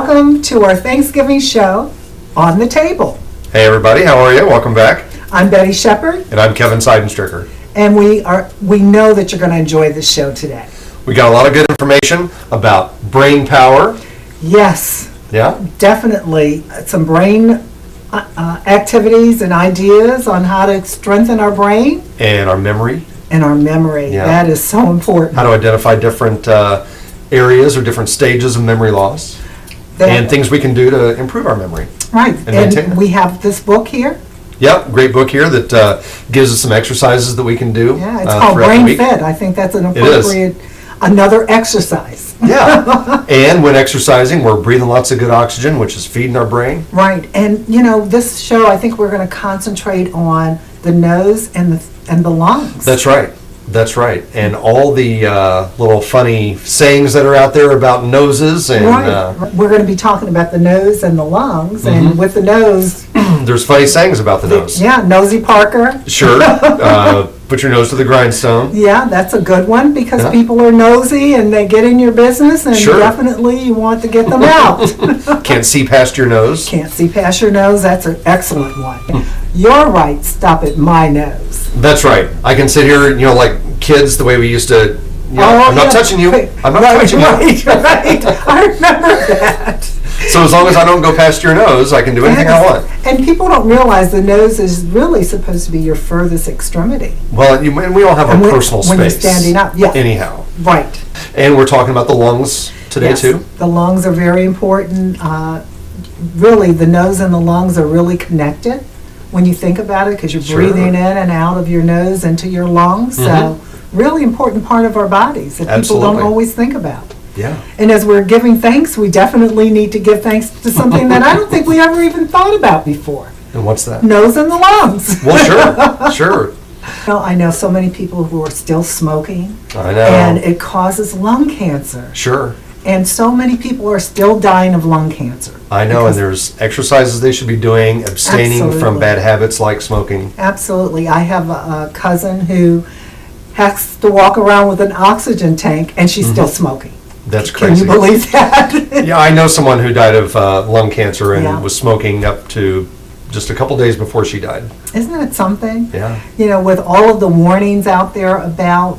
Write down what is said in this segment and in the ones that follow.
welcome to our Thanksgiving show, On the Table. Hey everybody, how are you? Welcome back. I'm Betty Shepard, And I'm Kevin Seidenstricker. and we know that you're going to enjoy this show today. We got a lot of good information about brain power. Yes, Yeah? definitely some brain activities and ideas on how to strengthen our brain And our memory. and our memory. Yeah. That is so important. How to identify different areas or different stages of memory loss. That- And things we can do to improve our memory. Right, maintain and it. we have this book here. Yep, great book here that gives us some exercises that we can do. Yeah, it's called throughout the Brain week. Fed. I think that's an is. appropriate, another exercise. Yeah. And when exercising, we're breathing lots of good oxygen, which is feeding our brain. Right, and this show, I think we're going to concentrate on the nose and the lungs. That's right. That's right. And all the little funny sayings that are out there about noses and Right, we're going to be talking about the nose and the lungs, and with the nose, there's funny sayings about the nose. yeah, Nosy Parker. Sure. Put your nose to the grindstone. Yeah, that's a good one because Yeah. people are nosy and they get in your business, and Sure. definitely you want to get them out. Can't see past your nose. Can't see past your nose, that's an excellent one. You're right, stop at my nose. That's right. I can sit here, like kids, the way we used to. I'm not yeah. touching you. I'm not Right, touching you. right. I remember that. So as long as I don't go past your nose, I can do anything I want. And people don't realize the nose is really supposed to be your furthest extremity. Well, and we all have And our when- personal space. when you're standing up, yeah. Anyhow. Right. And we're talking about the lungs today Yes. too. The lungs are very important. Really, the nose and the lungs are really connected when you think about it, because you're Sure. breathing in and out of your nose into your lungs. So, really important part of our bodies that people Absolutely. don't always think about. Yeah. And as we're giving thanks, we definitely need to give thanks to something that I don't think we ever even thought about before. And what's that? Nose and the lungs. Well, sure. Well, I know so many people who are still smoking, I know. and it causes lung cancer. Sure. And so many people are still dying of lung cancer. I know, and there's exercises they should be doing, abstaining from Absolutely. bad habits like smoking. Absolutely. I have a cousin who has to walk around with an oxygen tank, and she's still smoking. That's Can crazy. you believe that? Yeah, I know someone who died of lung cancer and Yeah. was smoking up to just a couple days before she died. Isn't it something? Yeah, With all of the warnings out there about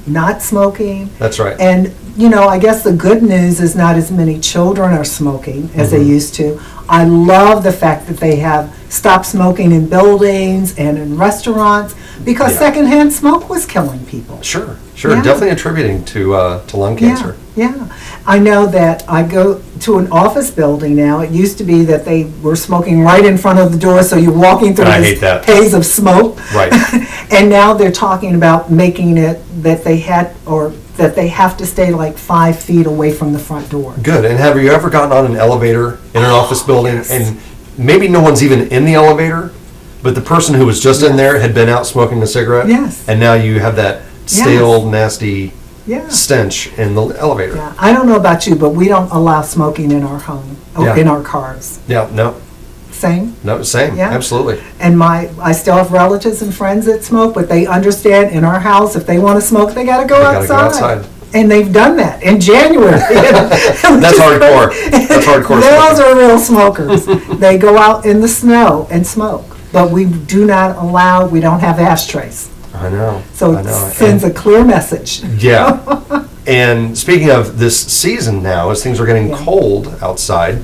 not smoking. that's right. And, I guess the good news is not as many children are smoking as they used to. I love the fact that they have stopped smoking in buildings and in restaurants, because Yeah. secondhand smoke was killing people. Sure, Yeah. definitely attributing to lung cancer. Yeah. I know that I go to an office building now. It used to be that they were smoking right in front of the door, so you're walking through I this hate that. haze of smoke. Right. And now they're talking about making it that they have to stay like 5 feet away from the front door. Good. And have you ever gotten on an elevator in an office building yes. and maybe no one's even in the elevator, but the person who was just in there had been out smoking a cigarette? Yes. And now you have that stale, nasty Yeah. stench in the elevator. Yeah. I don't know about you, but we don't allow smoking in our home, Yeah. in our cars. Yeah, no, Same. same. Yeah. Absolutely. And I still have relatives and friends that smoke, but they understand in our house, if they want to smoke, they got to go They gotta go outside. outside. And they've done that in January. That's hardcore. That's hardcore Those smoking. are real smokers. They go out in the snow and smoke, but we do not allow, we don't have ashtrays. I know. So I it know. sends a clear message. Yeah. And speaking of this season now, as things are getting Yeah. cold outside,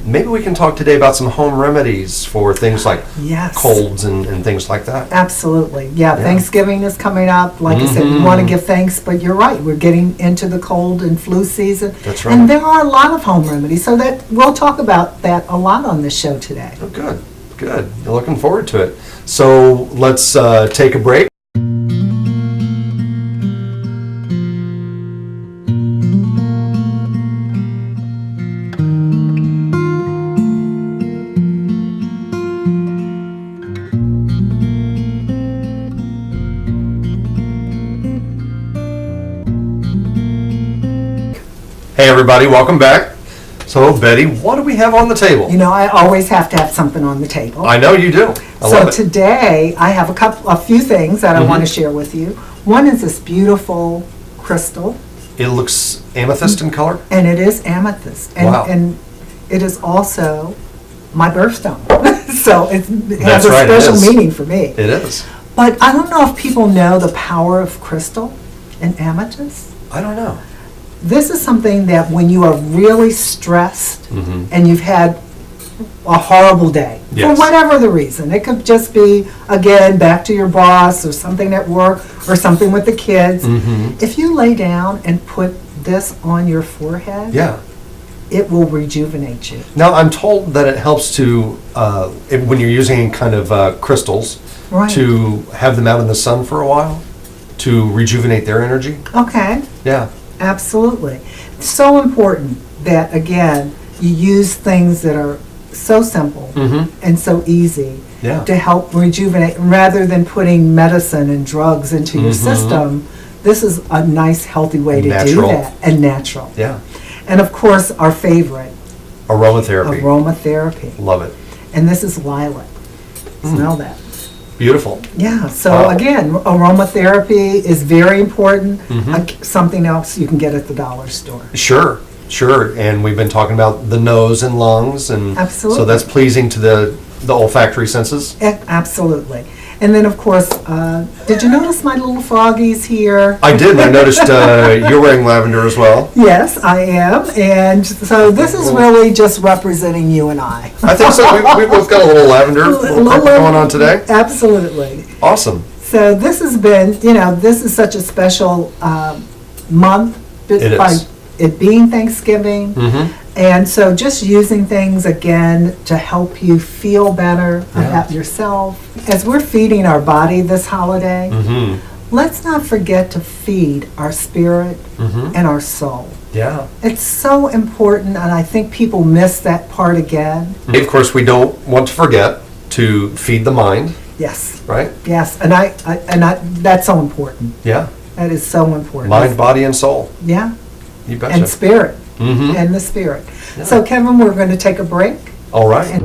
maybe we can talk today about some home remedies for things like Yes. colds and things like that. Absolutely. Yeah, Yeah. Thanksgiving is coming up. Like I said, we want to give thanks, but you're right. We're getting into the cold and flu season. That's right. And there are a lot of home remedies, so that we'll talk about that a lot on this show today. Oh, good. Looking forward to it. So let's take a break. Hey everybody, welcome back. So Betty, what do we have on the table? I always have to have something on the table. I know you do. I So love it. today, I have a few things that I want to share with you. One is this beautiful crystal It looks amethyst in color? And it is amethyst. And, Wow. and it is also my birthstone. So it has That's a right, it special is. meaning for me. It is. But I don't know if people know the power of crystal and amethyst. I don't know. This is something that when you are really stressed and you've had a horrible day, Yes. for whatever the reason, it could just be, again, back to your boss or something at work or something with the kids. If you lay down and put this on your forehead, Yeah. it will rejuvenate you. Now, I'm told that it helps to, when you're using kind of crystals, Right. to have them out in the sun for a while, to rejuvenate their energy. Okay, Yeah. absolutely. It's so important that, again, you use things that are so simple and so easy Yeah. to help rejuvenate, rather than putting medicine and drugs into your system. This is a nice, healthy way to Natural. do that, and natural. Yeah. And of course, our favorite, Aromatherapy. aromatherapy. Love it. And this is lilac. Smell that. Beautiful. Yeah, so Wow. again, aromatherapy is very important. Something else you can get at the dollar store. Sure, sure. And we've been talking about the nose and lungs, and Absolutely. so that's pleasing to the olfactory senses. Absolutely. And then, of course, did you notice my little froggies here? I did, and I noticed you're wearing lavender as well. Yes, I am. And so this is really just representing you and I. I think so. We both got a little lavender, little purple going on today. Absolutely. Awesome. So this has been, this is such a special month. It by is. it being Thanksgiving. And so just using things again to help you feel better about yourself. As we're feeding our body this holiday, let's not forget to feed our spirit and our soul. Yeah. It's so important, and I think people miss that part again. Of course, we don't want to forget to feed the mind, Yes, right? yes, and I that's so important. Yeah. That is so important. Mind, body, and soul. Yeah, You and betcha. spirit, Mm-hmm. and the spirit. So Kevin, we're going to take a break. All right.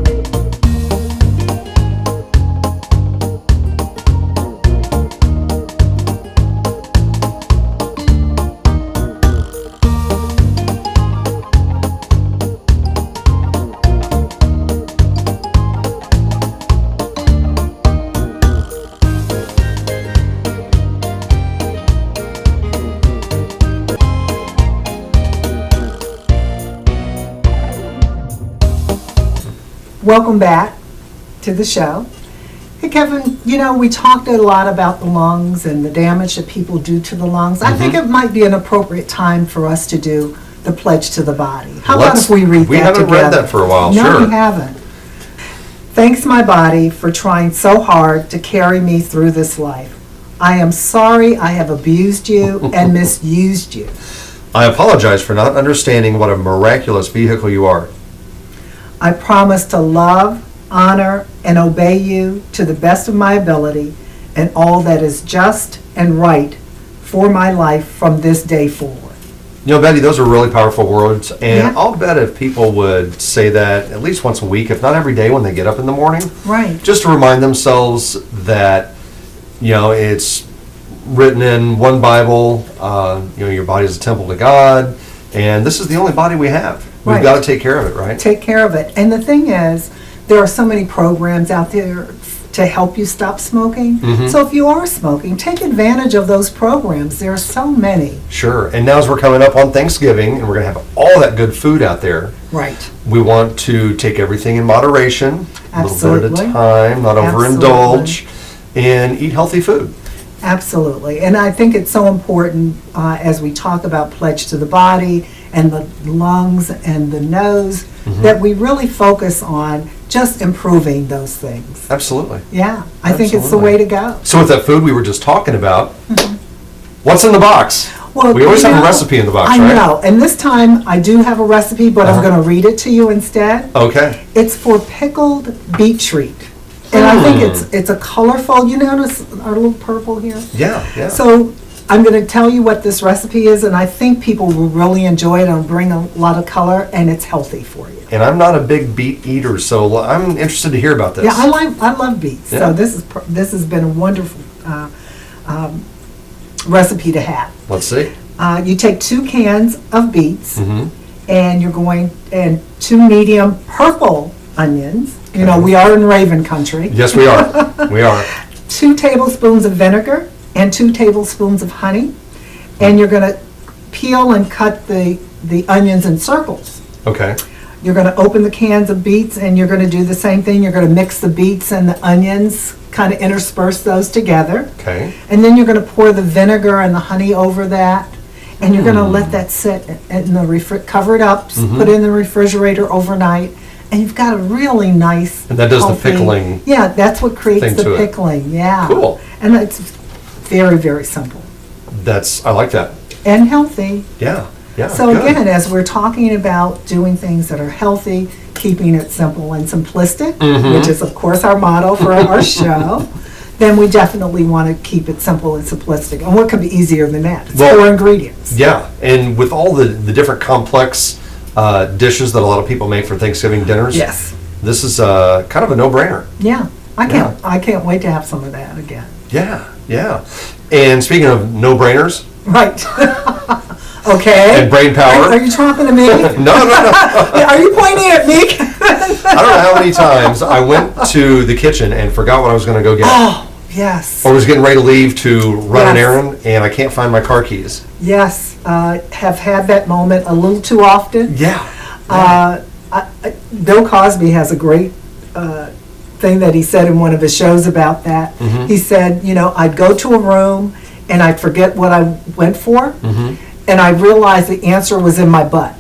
Welcome back to the show. Hey Kevin, we talked a lot about the lungs and the damage that people do to the lungs. I think it might be an appropriate time for us to do the pledge to the body. How about Let's- if we read that we haven't together? read that for a while, No, sure. we haven't. Thanks, my body, for trying so hard to carry me through this life. I am sorry I have abused you and misused you. I apologize for not understanding what a miraculous vehicle you are. I promise to love, honor, and obey you to the best of my ability and all that is just and right for my life from this day forward. Betty, those are really powerful words, and Yeah. I'll bet if people would say that at least once a week, if not every day when they get up in the morning, Right. just to remind themselves that, it's written in one Bible, your body is a temple to God, and this is the only body we have. We've Right. got to take care of it, right? Take care of it. And the thing is, there are so many programs out there to help you stop smoking. So if you are smoking, take advantage of those programs. There are so many. Sure. And now as we're coming up on Thanksgiving, and we're going to have all that good food out there, Right. we want to take everything in moderation, a little bit at Absolutely. a time, not Absolutely. overindulge, and eat healthy food. Absolutely. And I think it's so important as we talk about pledge to the body and the lungs and the nose that we really focus on just improving those things. Absolutely. Yeah, I think it's the Absolutely. way to go. So with that food we were just talking about, what's in the box? Well, We always you have a know, recipe in the box, I right? know, and this time I do have a recipe, but I'm going to read it to you instead. Okay. It's for pickled beet treat. And I think it's a colorful, you notice our little purple here? Yeah, yeah. So I'm going to tell you what this recipe is, and I think people will really enjoy it. It'll bring a lot of color, and it's healthy for you. And I'm not a big beet eater, so I'm interested to hear about this. Yeah, I love beets. Yeah. So this has been a wonderful recipe to have. Let's see. You take 2 cans of beets, Mm-hmm. and and 2 medium purple onions. You know, we are in Raven country. Yes, we are. We are. 2 tablespoons of vinegar and 2 tablespoons of honey. And you're going to peel and cut the onions in circles. Okay. You're going to open the cans of beets, and you're going to do the same thing. You're going to mix the beets and the onions, kind of intersperse those together. Okay. And then you're going to pour the vinegar and the honey over that. And you're going to let that sit in the cover it up, put it in the refrigerator overnight. And you've got a really nice. And that does the healthy- pickling Yeah, that's what creates thing the to it. pickling. Yeah. Cool. And it's very, very simple I like that. and healthy. Yeah. Yeah. So good. again, as we're talking about doing things that are healthy, keeping it simple and simplistic, Mm-hmm. which is of course our motto for our show, then we definitely want to keep it simple and simplistic. And what could be easier than that? It's Well, 4 ingredients. Yeah, and with all the different complex dishes that a lot of people make for Thanksgiving dinners, Yes. this is kind of a no-brainer. Yeah. I can't wait to have some of that again. Yeah, yeah. And speaking of no-brainers Right. Okay. and brain Are power, you talking to me? no, Are you pointing at me? I don't know how many times I went to the kitchen and forgot what I was going to go get, Oh, yes. or was getting ready to leave to run an Yes. errand, and I can't find my car keys. Yes. Have had that moment a little too often. Yeah. Bill Cosby has a great thing that he said in one of his shows about that. Mm-hmm. He said, you know, I'd go to a room and I'd forget what I went for, Mm-hmm. and I realized the answer was in my butt.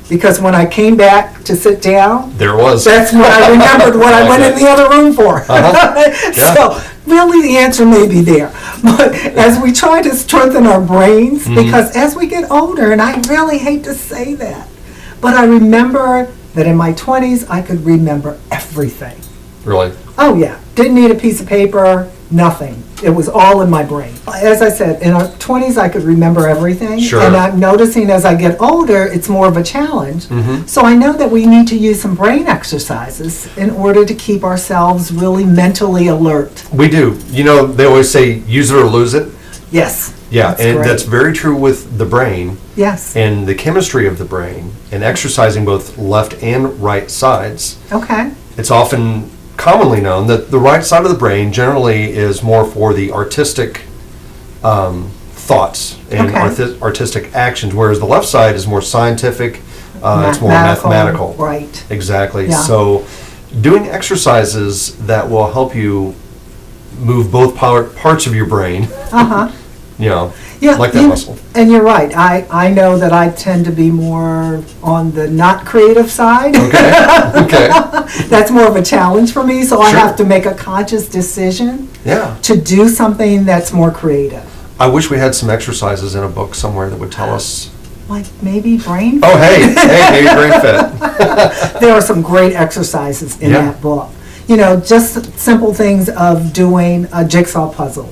Because when I came back to sit down, There it was. that's when I remembered what I went in the other room for. Yeah. So really the answer may be there. But as we try to strengthen our brains, Mm-hmm. because as we get older, and I really hate to say that, but I remember that in my 20s, I could remember everything. Really? Oh yeah, didn't need a piece of paper, nothing. It was all in my brain. As I said, in our 20s, I could remember everything. Sure. And I'm noticing as I get older, it's more of a challenge. Mm-hmm. So I know that we need to use some brain exercises in order to keep ourselves really mentally alert. We do. You know, they always say use it or lose it. Yes. Yeah, That's and great. that's very true with the brain Yes. and the chemistry of the brain and exercising both left and right sides. Okay. It's often commonly known that the right side of the brain generally is more for the artistic thoughts and Okay. artistic actions, whereas the left side is more scientific, it's more mathematical. Right. Exactly. Yeah. So doing exercises that will help you move both parts of your brain, Uh-huh. you know, Yeah, like that muscle. And you're right. I know that I tend to be more on the not creative side. Okay. Okay. That's more of a challenge for me, so I Sure. have to make a conscious decision Yeah. to do something that's more creative. I wish we had some exercises in a book somewhere that would tell us. Like maybe brain. Oh, hey, maybe brain fit. There are some great exercises in Yeah. that book. You know, just simple things of doing a jigsaw puzzle,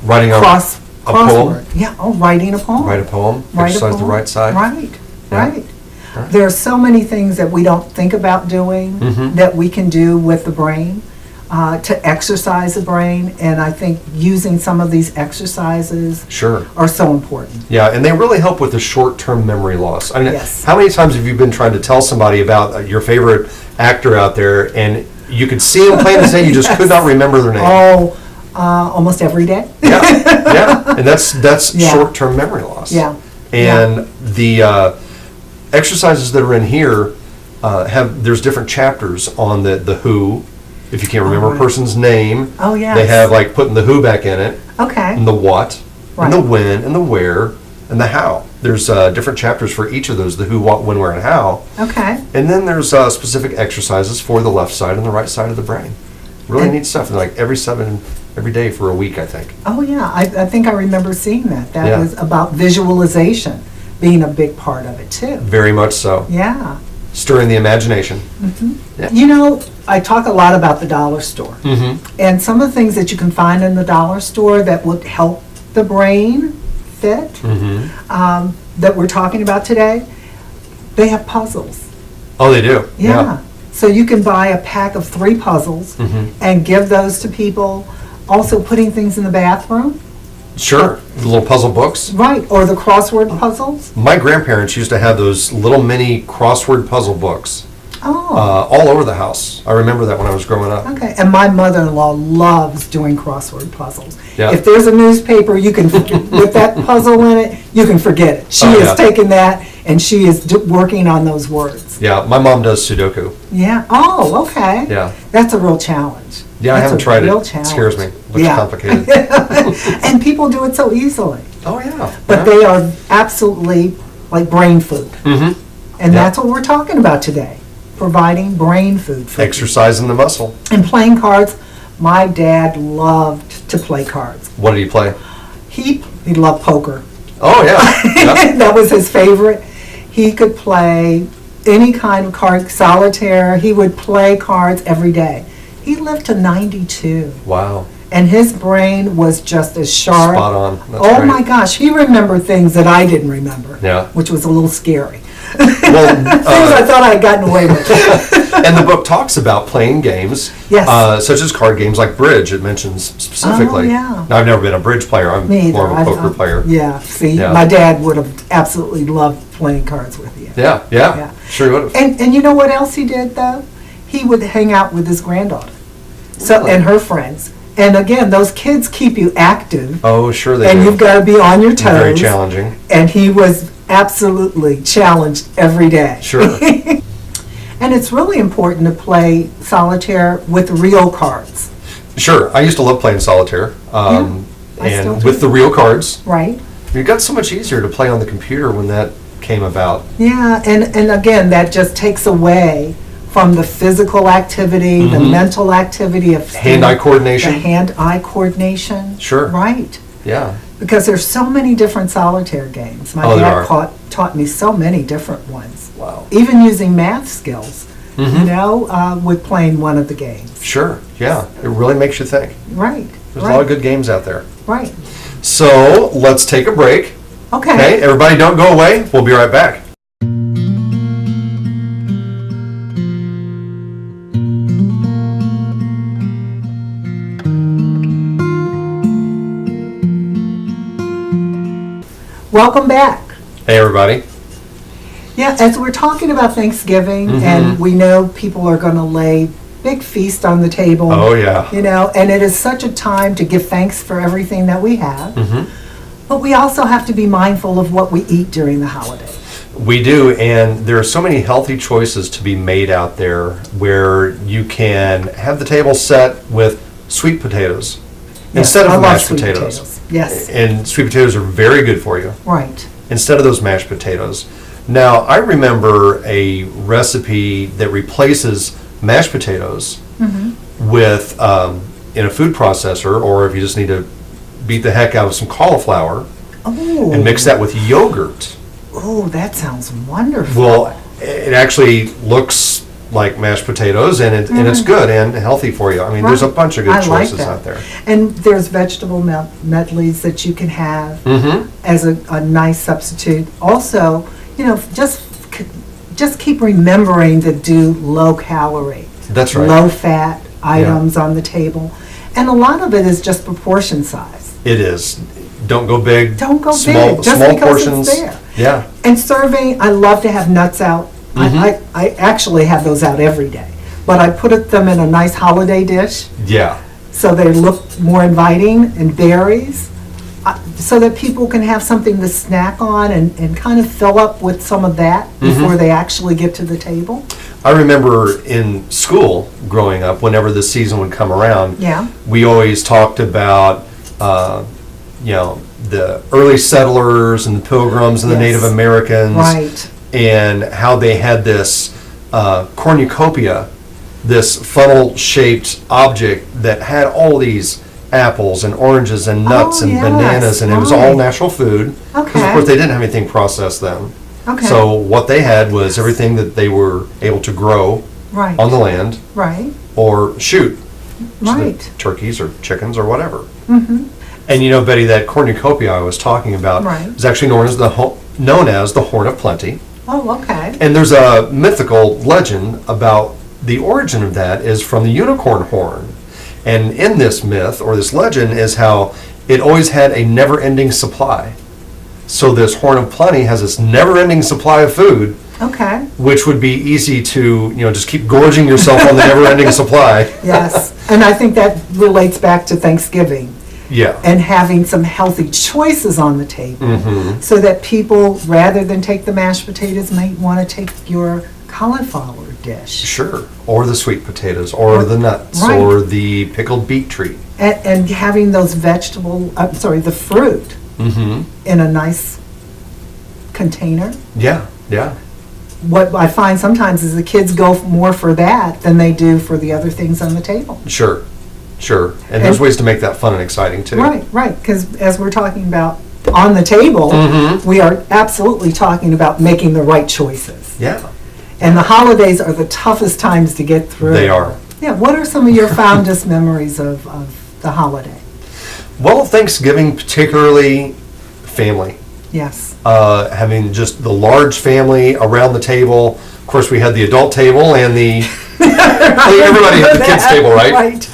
Writing a crossword. poem. Yeah, writing a poem. Write a poem. Write a Exercise the poem. right side. Right, Yeah. right. There are so many things that we don't think about doing Mm-hmm. that we can do with the brain to exercise the brain, and I think using some of these exercises Sure. are so important. Yeah, and they really help with the short-term memory loss. I mean, Yes. how many times have you been trying to tell somebody about your favorite actor out there, and you could see them plain as day, you just could not remember their name? Oh, almost every day. Yeah, yeah, and that's Yeah. short-term memory loss. Yeah. And the exercises that are in here there's different chapters on the who. If you can't remember a right. person's name, Oh, yes. they have like putting the who back in it, Okay. and the what, and the Right. when, and the where, and the how. There's different chapters for each of those: the who, what, when, where, and how. Okay. And then there's specific exercises for the left side and the right side of the brain. Really And- neat stuff. And like every day for a week, I think. Oh, yeah. I think I remember seeing that. That Yeah. was about visualization being a big part of it, too. Very much so. Yeah. Stirring the imagination. You know, I talk a lot about the dollar store. Mm-hmm. And some of the things that you can find in the dollar store that would help the brain fit, Mm-hmm. that we're talking about today, they have puzzles. Oh, they do. Yeah. So you can buy a pack of 3 puzzles Mhm. and give those to people. Also putting things in the bathroom. Sure, the little puzzle books. Right, or the crossword puzzles. My grandparents used to have those little mini crossword puzzle books Oh, all over the house. I remember that when I was growing up. okay. And my mother-in-law loves doing crossword puzzles. Yeah. If there's a newspaper, you can, with that puzzle in it, you can forget it. She Oh, has yeah. taken that and she is working on those words. Yeah, my mom does Sudoku. Yeah, oh, okay. Yeah. That's a real challenge. Yeah, I That's haven't a tried it. real It challenge. scares me. Looks Yeah. complicated. And people do it so easily. Oh, yeah. But they are absolutely like brain food. Mm-hmm. And Yeah. that's what we're talking about today, providing brain food for you. Exercising the muscle. And playing cards. My dad loved to play cards. What did he play? He loved poker. Oh, yeah. Yeah. That was his favorite. He could play any kind of card, solitaire. He would play cards every day. He lived to 92. Wow. And his brain was just as sharp. Spot on. That's Oh great. my gosh, he remembered things that I didn't remember. Yeah. Which was a little scary. Well, Things I thought I had gotten away with. and the book talks about playing games, Yes. such as card games like bridge. It mentions specifically. Oh, yeah. Now, I've never been a bridge player. I'm Me either. more of a poker I- player. Yeah, see, Yeah. my dad would have absolutely loved playing cards with you. Yeah, yeah. Yeah. Sure would have. And you know what else he did though? He would hang out with his granddaughter, Really? and her friends. And again, those kids keep you active, Oh, sure they and do. you've got to be on your toes. Very challenging. And he was absolutely challenged every day. Sure. And it's really important to play solitaire with real cards, Sure. I used to love playing solitaire. I still And do. with the real cards, right? it got so much easier to play on the computer when that came about. Yeah, and again, that just takes away from the physical activity, the mental activity of Hand-eye coordination. The hand-eye coordination. Sure. Right. Yeah. Because there's so many different solitaire games. My Oh, there dad are. taught me so many different ones. Wow. Even using math skills, you know, with playing one of the games. Sure. Yeah. It really makes you think. Right. There's right. a lot of good games out there. Right. So let's take a break. Okay. Okay, everybody don't go away. We'll be right back. Welcome back. Hey, everybody. Yeah, as we're talking about Thanksgiving, and we know people are going to lay big feast on the table. Oh, yeah. You know, and it is such a time to give thanks for everything that we have. But we also have to be mindful of what we eat during the holiday. We do, and there are so many healthy choices to be made out there where you can have the table set with sweet potatoes instead I of love mashed sweet potatoes. Yes, And sweet potatoes are very good for you right. instead of those mashed potatoes. Now, I remember a recipe that replaces mashed potatoes with, in a food processor, or if you just need to beat the heck out of some cauliflower Oh, and mix that with yogurt. oh, that sounds wonderful. Well, it actually looks like mashed potatoes, and it's good and healthy for you. I mean, there's a Right. bunch of good I like choices that. out there. And there's vegetable medleys that you can have as a nice substitute. Also, you know, just keep remembering to do low calorie, That's right. low fat items on the table. And a lot of it is just proportion size. It is. Don't go big. Don't go small, big, just small because it's portions. there. Yeah. And serving, I love to have nuts out. I actually have those out every day. But I put them in a nice holiday dish Yeah. so they look more inviting, and berries, so that people can have something to snack on and kind of fill up with some of that before they actually get to the table. I remember in school growing up, whenever the season would come around, Yeah. we always talked about, the early settlers and the pilgrims and the Yes. Native Americans. Right. And how they had this cornucopia, this funnel-shaped object that had all these apples and oranges and nuts Oh, and yes, bananas, and it was all right. natural food. Because of Okay. course they didn't have anything processed then. Okay. So what they had was everything that they were able to grow Right. on the land Right. or shoot. So the Right. turkeys or chickens or whatever. And you know, Betty, that cornucopia I was talking about Right. is actually known as the Horn of Plenty. Oh, okay. And there's a mythical legend about the origin of that is from the unicorn horn. And in this myth or this legend is how it always had a never-ending supply. So this Horn of Plenty has this never-ending supply of food, Okay. which would be easy to, just keep gorging yourself on the never-ending supply. Yes. And I think that relates back to Thanksgiving Yeah. and having some healthy choices on the table Mm-hmm. so that people, rather than take the mashed potatoes, might want to take your cauliflower dish. Sure. Or the sweet potatoes, or the nuts, Right. or the pickled beet tree. And having those the fruit Mm-hmm. in a nice container. Yeah, yeah. What I find sometimes is the kids go more for that than they do for the other things on the table. Sure, sure. And there's And- ways to make that fun and exciting too. Right, because as we're talking about on the table, Mhm. we are absolutely talking about making the right choices. Yeah, And the holidays are the toughest times to get through. they are. Yeah, what are some of your fondest memories of the holiday? Well, Thanksgiving, particularly family. Yes. Having just the large family around the table. Of course, we had the adult table and the everybody had the kids table, right?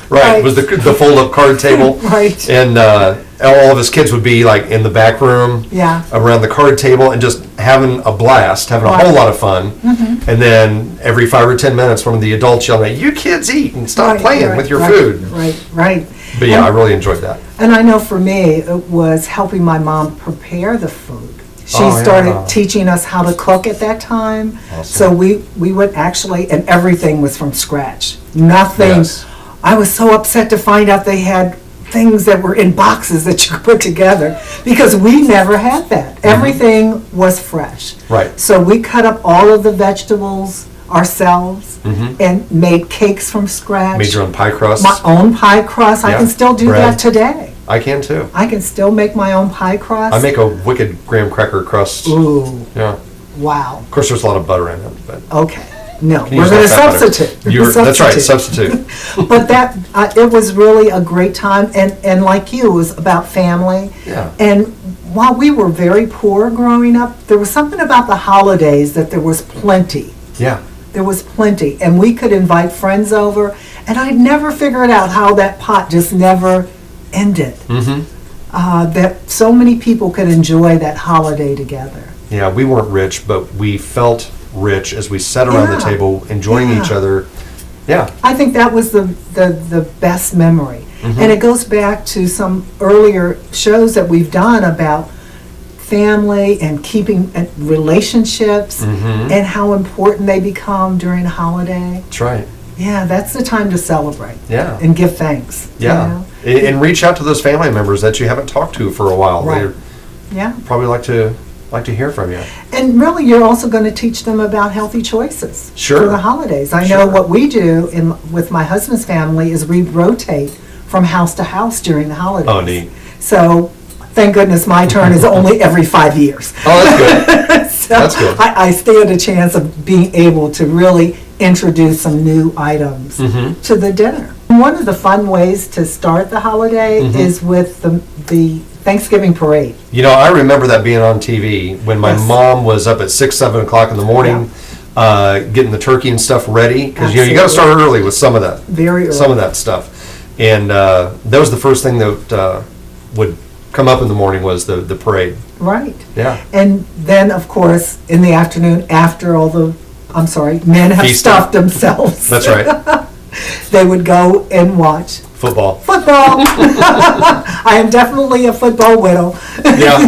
Right. It was the fold-up card table. Right. And all of his kids would be like in the back room. Yeah. Around the card table and just having a blast, having a Right. whole lot of fun. Mm-hmm. And then every 5 or 10 minutes, one of the adults yelling, "You kids eat and stop Right, playing right, with your right, food." Right. But yeah, I And- really enjoyed that. And I know for me, it was helping my mom prepare the food. She Oh, yeah. started teaching us how to cook at that time. Awesome. So we would actually, and everything was from scratch. Nothing. Yes. I was so upset to find out they had things that were in boxes that you could put together because we never had that. Everything was fresh. Mm-hmm. Right. So we cut up all of the vegetables ourselves Mhm. and made cakes from scratch. Made your own pie crust. My own pie crust. I Yeah, can still do bread. that today. I can too. I can still make my own pie crust. I make a wicked graham cracker crust. Ooh, Yeah. wow. Of course, there's a lot of butter in it, but Okay. No, can we're use going to that fat butter. substitute. That's right, substitute. But that, it was really a great time, and like you, it was about family. Yeah. And while we were very poor growing up, there was something about the holidays that there was plenty. Yeah. There was plenty, and we could invite friends over, and I'd never figured out how that pot just never ended. Mm-hmm. That so many people could enjoy that holiday together. Yeah, we weren't rich, but we felt rich as we sat around the Yeah. table enjoying each Yeah. other. Yeah. I think that was the best memory. Mhm. And it goes back to some earlier shows that we've done about family and keeping relationships Mhm. and how important they become during a holiday. That's right. Yeah, that's the time to celebrate Yeah. and give thanks. you Yeah. know? And reach out to those family members that you haven't talked to for a while. Right. They'd Yeah. probably like to hear from you. And really, you're also going to teach them about healthy choices Sure. for the holidays. I know Sure. what we do with my husband's family is we rotate from house to house during the holidays. Oh, neat. So thank goodness my turn is only every 5 years. Oh, that's good. So That's good. I stand a chance of being able to really introduce some new items Mhm. to the dinner. One of the fun ways to start the holiday Mhm. is with the Thanksgiving parade. I remember that being on TV when my Yes. mom was up at 6, 7 o'clock in the morning, getting the turkey and stuff ready. Because, you got to Absolutely. start early with some of that. Very early. Some of that stuff. And that was the first thing that would come up in the morning was the parade. Right. Yeah. And then, of course, in the afternoon, after men have Feasting. stuffed themselves. That's right. They would go and watch Football. football. I am definitely a football widow. Yeah.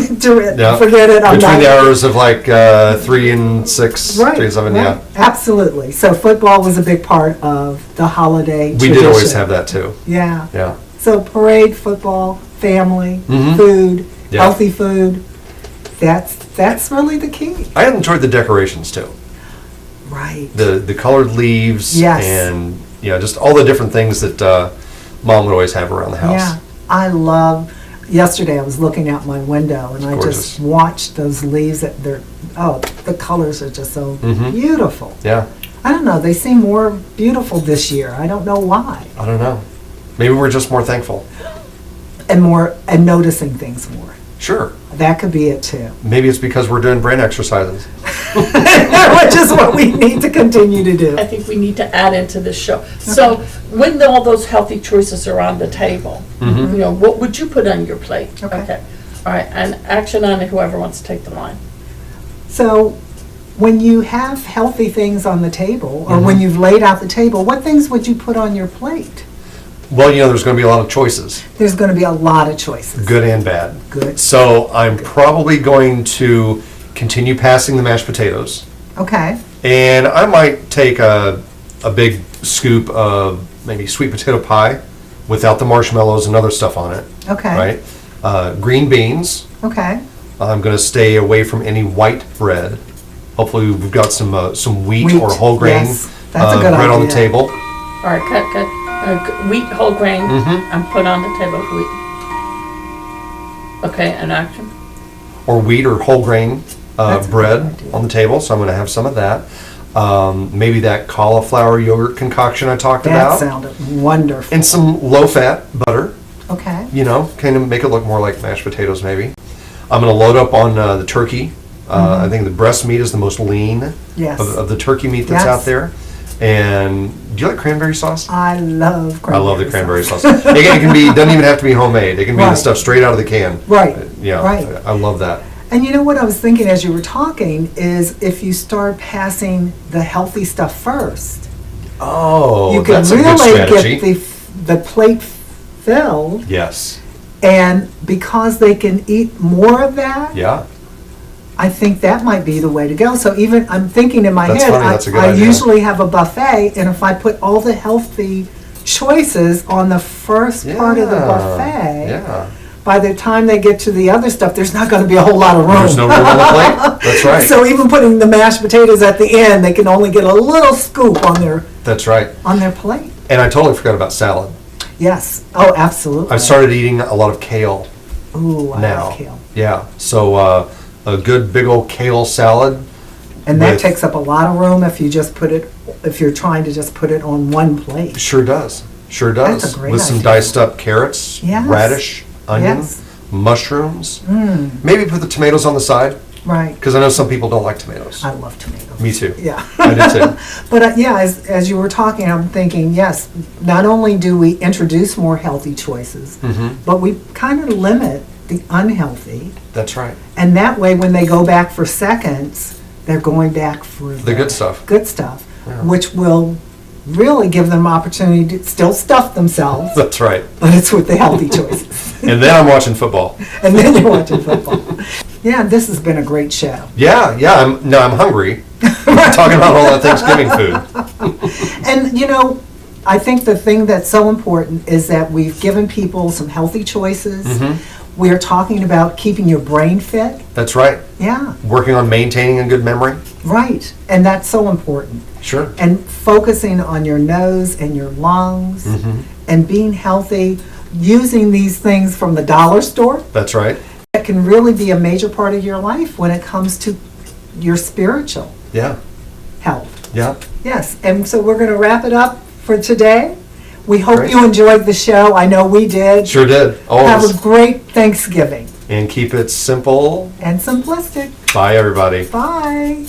Yeah. Forget it. I'm Between not. the hours of like 3 and 6, Right, 3 and 7, right. yeah. Absolutely. So football was a big part of the holiday We did always tradition. have that too. Yeah. Yeah. So parade, football, family, Mhm. food, Yeah. healthy food. That's really the key. I enjoyed the decorations too. Right. The colored leaves Yes. and just all the different things that mom would always have around the house. Yeah, I love, yesterday I was looking out my window and I Gorgeous. just watched those leaves the colors are just so Mhm. beautiful. Yeah. I don't know, they seem more beautiful this year. I don't know why. I don't know. Maybe we're just more thankful. And noticing things more. Sure. That could be it too. Maybe it's because we're doing brain exercises. Which is what we need to continue to do. I think we need to add into this show. So when all those healthy choices are on the table, you know, what would you put on your plate? Okay. All right, and action on it, whoever wants to take the line. So when you have healthy things on the table, or when you've laid out the table, what things would you put on your plate? Well, you know, there's going to be a lot of choices, There's going to be a lot of choices. good and bad. Good. So I'm probably going to continue passing the mashed potatoes. Okay. And I might take a big scoop of maybe sweet potato pie without the marshmallows and other stuff on it. Okay. Right? Green beans. Okay. I'm going to stay away from any white bread. Hopefully, we've got some wheat or whole grain Yes, that's a good bread on the idea. table. All right, cut. Wheat, whole grain, and put on the table wheat. Okay, and action? Or wheat or whole grain That's a good bread idea. on the table. So I'm going to have some of that. Maybe that cauliflower yogurt concoction I talked That about. sounded wonderful. And some low-fat butter. Okay. You know, kind of make it look more like mashed potatoes maybe. I'm going to load up on the turkey. I think the breast meat is the most lean Yes. of the turkey meat that's Yes. out there. And do you like cranberry sauce? I love cranberry I love the cranberry sauce. It can be, doesn't even have to be homemade. It can be the Right. stuff straight out of the can. Right, Yeah, right. I love that. And you know what I was thinking as you were talking is if you start passing the healthy stuff first, Oh, you can that's a good really strategy. get the plate filled, Yes, and because they can eat more of that, yeah, I think that might be the way to go. So even, I'm thinking in my That's head, funny, that's a good I idea. usually have a buffet, and if I put all the healthy choices on the first part of the Yeah, buffet, yeah. by the time they get to the other stuff, there's not gonna be a whole lot of room. There's no room on the plate? That's right. So even putting the mashed potatoes at the end, they can only get a little scoop on That's right. their plate. And I totally forgot about salad. Yes, oh, absolutely. I started eating a lot of kale Ooh, I now. love kale. Yeah, so a good big old kale salad. And that with- takes up a lot of room if you just put it, if you're trying to just put it on one plate. Sure does. Sure does. That's a great With some idea. diced up carrots, Yes. radish, onion, Yes. mushrooms. Maybe put the tomatoes on the side, Right. because I know some people don't like tomatoes. I love tomatoes. Me too. Yeah. I do too. But yeah, as you were talking, I'm thinking, yes, not only do we introduce more healthy choices, but we kind of limit the unhealthy. That's right. And that way, when they go back for seconds, they're going back for The good stuff. Good stuff, Yeah. which will really give them opportunity to still stuff themselves, That's right. but it's with the healthy choices. And then I'm watching football. And then you're watching football. Yeah, this has been a great show. Yeah, I'm hungry. Talking about all that Thanksgiving food. And, you know, I think the thing that's so important is that we've given people some healthy choices. We're talking about keeping your brain fit. That's right. Yeah, Working on maintaining a good memory. right. And that's so important. Sure. And focusing on your nose and your lungs and being healthy, using these things from the dollar store That's right. that can really be a major part of your life when it comes to your spiritual Yeah. health. Yeah. Yes, and so we're going to wrap it up for today. We hope Great. you enjoyed the show. I know we did. Sure did. Have Always. a great Thanksgiving And keep it simple. and simplistic. Bye, everybody. Bye.